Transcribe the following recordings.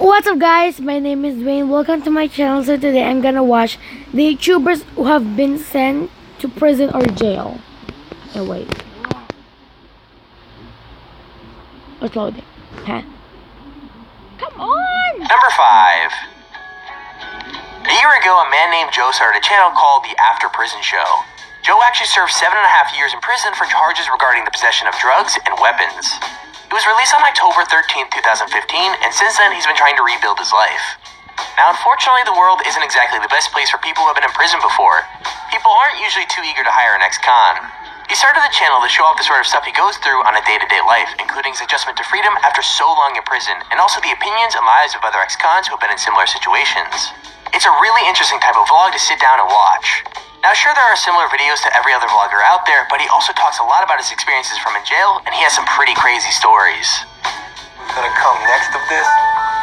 What's up guys, my name is Dwayne. Welcome to my channel. So today I'm gonna watch the YouTubers who have been sent to prison or jail. Oh wait. It's loading. Huh? Come on! Number 5. A year ago, a man named Joe started a channel called The After Prison Show. Joe actually served 7.5 years in prison for charges regarding the possession of drugs and weapons. He was released on October 13th, 2015, and since then he's been trying to rebuild his life. Now, unfortunately, the world isn't exactly the best place for people who have been in prison before. People aren't usually too eager to hire an ex-con. He started the channel to show off the sort of stuff he goes through on a day-to-day life, including his adjustment to freedom after so long in prison, and also the opinions and lives of other ex-cons who have been in similar situations. It's a really interesting type of vlog to sit down and watch. Now, sure, there are similar videos to every other vlogger out there, but he also talks a lot about his experiences from in jail, and he has some pretty crazy stories. Gonna come next of this,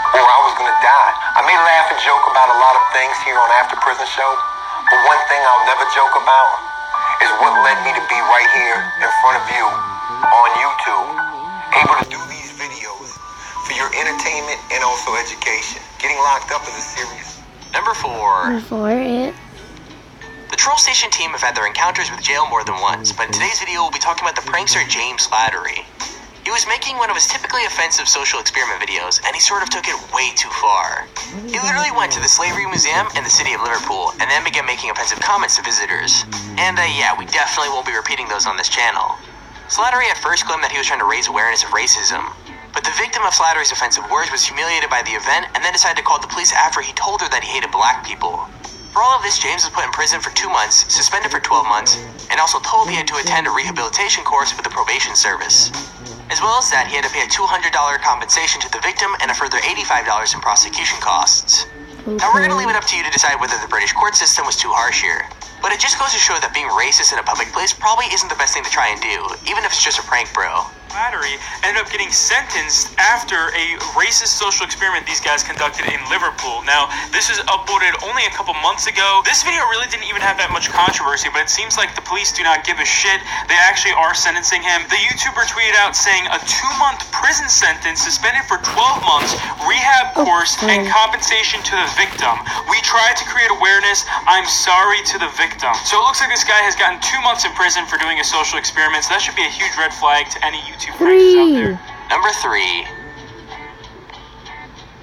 or I was gonna die. I may laugh and joke about a lot of things here on After Prison Show, but one thing I'll never joke about is what led me to be right here in front of you on YouTube, able to do these videos for your entertainment and also education. Getting locked up is a serious. Number 4. Before it. The Troll Station team have had their encounters with jail more than once, but in today's video we'll be talking about the prankster James Slattery. He was making one of his typically offensive social experiment videos, and he sort of took it way too far. He literally went to the Slavery Museum in the city of Liverpool, and then began making offensive comments to visitors. And yeah, we definitely won't be repeating those on this channel. Slattery at first claimed that he was trying to raise awareness of racism, but the victim of Slattery's offensive words was humiliated by the event, and then decided to call the police after he told her that he hated black people. For all of this, James was put in prison for 2 months, suspended for 12 months, and also told he had to attend a rehabilitation course with the probation service. As well as that, he had to pay a $200 compensation to the victim and a further $85 in prosecution costs. Now, we're going to leave it up to you to decide whether the British court system was too harsh here. But it just goes to show that being racist in a public place probably isn't the best thing to try and do, even if it's just a prank, bro. Slattery ended up getting sentenced after a racist social experiment these guys conducted in Liverpool. Now, this was uploaded only a couple months ago. This video really didn't even have that much controversy, but it seems like the police do not give a shit. They actually are sentencing him. The YouTuber tweeted out saying a 2-month prison sentence, suspended for 12 months, rehab course, and compensation to the victim. We tried to create awareness. I'm sorry to the victim. So it looks like this guy has gotten 2 months in prison for doing a social experiment, so that should be a huge red flag to any YouTube pranksters out there. Number 3.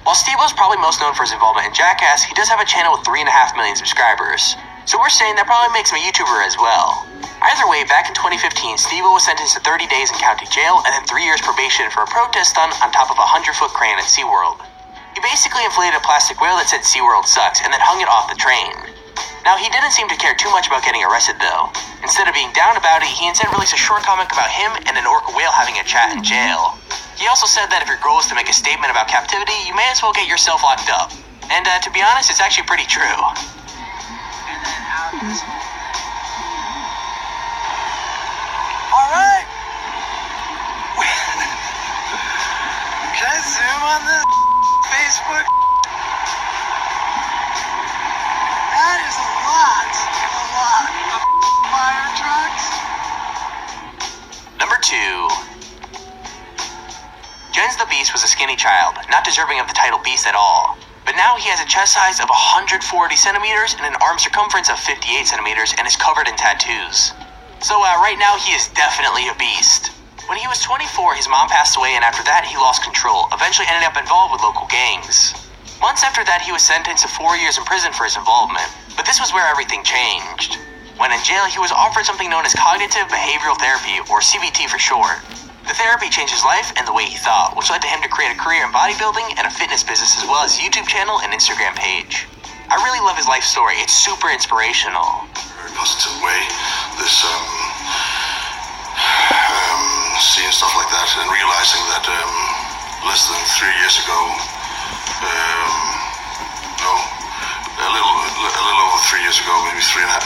While Steve-O's probably most known for his involvement in Jackass, he does have a channel with 3.5 million subscribers. So we're saying that probably makes him a YouTuber as well. Either way, back in 2015, Steve-O was sentenced to 30 days in county jail and then 3 years probation for a protest stunt on top of a 100-foot crane at SeaWorld. He basically inflated a plastic whale that said SeaWorld sucks and then hung it off the train. Now, he didn't seem to care too much about getting arrested, though. Instead of being down about it, he instead released a short comic about him and an orca whale having a chat in jail. He also said that if your goal is to make a statement about captivity, you may as well get yourself locked up. And to be honest, it's actually pretty true. Alright! Can I zoom on this Facebook? That is a lot of fire trucks. Number 2. Jens the Beast was a skinny child, not deserving of the title Beast at all. But now he has a chest size of 140 centimeters and an arm circumference of 58 centimeters and is covered in tattoos. So right now he is definitely a beast. When he was 24, his mom passed away, and after that he lost control, eventually ending up involved with local gangs. Months after that, he was sentenced to 4 years in prison for his involvement. But this was where everything changed. When in jail, he was offered something known as cognitive behavioral therapy, or CBT for short. The therapy changed his life and the way he thought, which led to him to create a career in bodybuilding and a fitness business, as well as a YouTube channel and Instagram page. I really love his life story. It's super inspirational. Very positive way. This seeing stuff like that and realizing that less than 3 years ago, a little over 3 years ago, maybe 3 years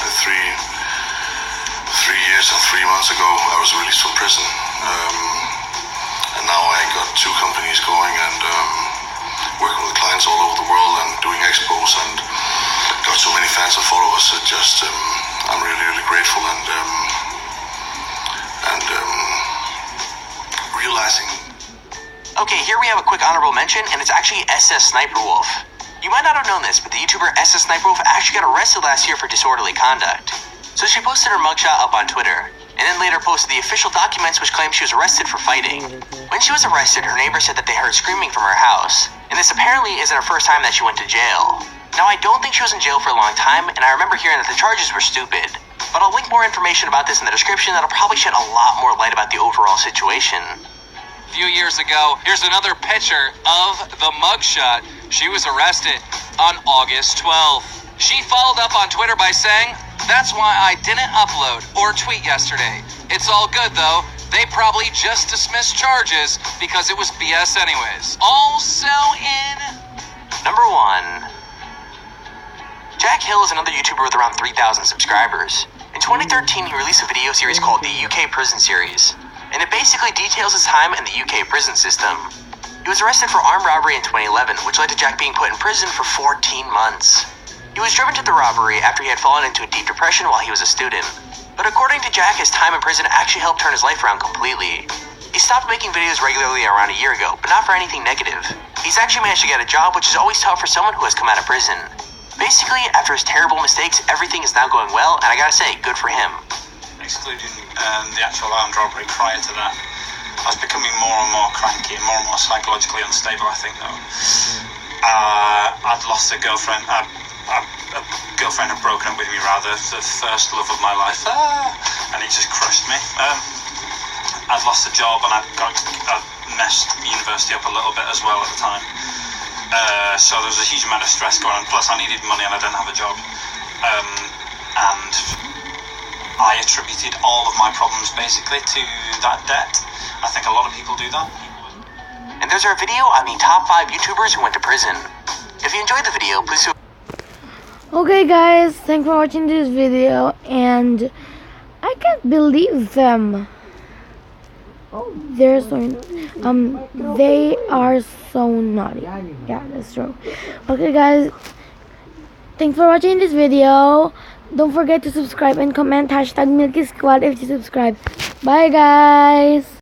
and 3 months ago, I was released from prison, and now I got 2 companies going and working with clients all over the world and doing expos and got so many fans and followers. It just I'm really grateful and realizing Okay, here we have a quick honorable mention, and it's actually SS Sniper Wolf. You might not have known this, but the YouTuber SS Sniper Wolf actually got arrested last year for disorderly conduct. So she posted her mugshot up on Twitter, and then later posted the official documents which claimed she was arrested for fighting. When she was arrested, her neighbor said that they heard screaming from her house, and this apparently isn't her first time that she went to jail. Now, I don't think she was in jail for a long time, and I remember hearing that the charges were stupid. But I'll link more information about this in the description that'll probably shed a lot more light about the overall situation. Few years ago, here's another picture of the mugshot. She was arrested on August 12th. She followed up on Twitter by saying, "That's why I didn't upload or tweet yesterday. It's all good though. They probably just dismissed charges because it was BS anyways." Also in Number 1. Jack Hill is another YouTuber with around 3,000 subscribers. In 2013, he released a video series called the UK Prison Series, and it basically details his time in the UK prison system. He was arrested for armed robbery in 2011, which led to Jack being put in prison for 14 months. He was driven to the robbery after he had fallen into a deep depression while he was a student. But according to Jack, his time in prison actually helped turn his life around completely. He stopped making videos regularly around a year ago, but not for anything negative. He's actually managed to get a job, which is always tough for someone who has come out of prison. Basically, after his terrible mistakes, everything is now going well, and I gotta say, good for him. Excluding the actual armed robbery prior to that, I was becoming more and more cranky and more psychologically unstable, I think, though. I'd lost a girlfriend. A girlfriend had broken up with me, rather, the first love of my life. And it just crushed me. I'd lost a job, and I'd messed university up a little bit as well at the time. So there was a huge amount of stress going on. Plus, I needed money and I didn't have a job. And I attributed all of my problems basically to that debt. I think a lot of people do that. And there's our video on the top 5 YouTubers who went to prison. If you enjoyed the video, please do. Okay guys, thanks for watching this video, and I can't believe them. They're so they are so naughty. Yeah, that's true. Okay guys, thanks for watching this video. Don't forget to subscribe and comment #MilkySquad if you subscribe. Bye guys.